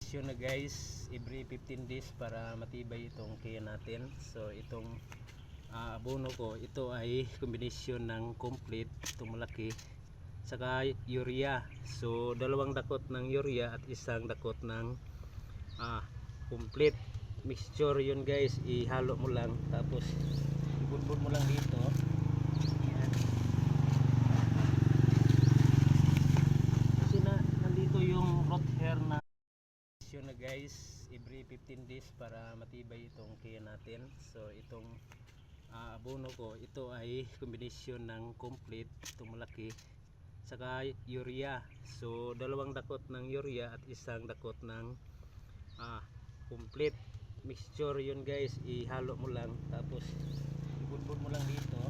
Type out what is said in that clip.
Na guys, every 15 days para matibay itong kaya natin. So itong abono ko, ito ay kombinasyon ng complete, itong malaki, saka urea. So dalawang dakot ng urea at isang dakot ng complete mixture yun guys. Ihalo mo lang, tapos ibudbud mo lang dito. Yan. Kasi nandito yung root hair na guys, every 15 days para matibay itong kaya natin. So itong abono ko, ito ay kombinasyon ng complete, itong malaki, saka urea. So dalawang dakot ng urea at isang dakot ng complete mixture yun guys. Ihalo mo lang, tapos ibudbud mo lang dito.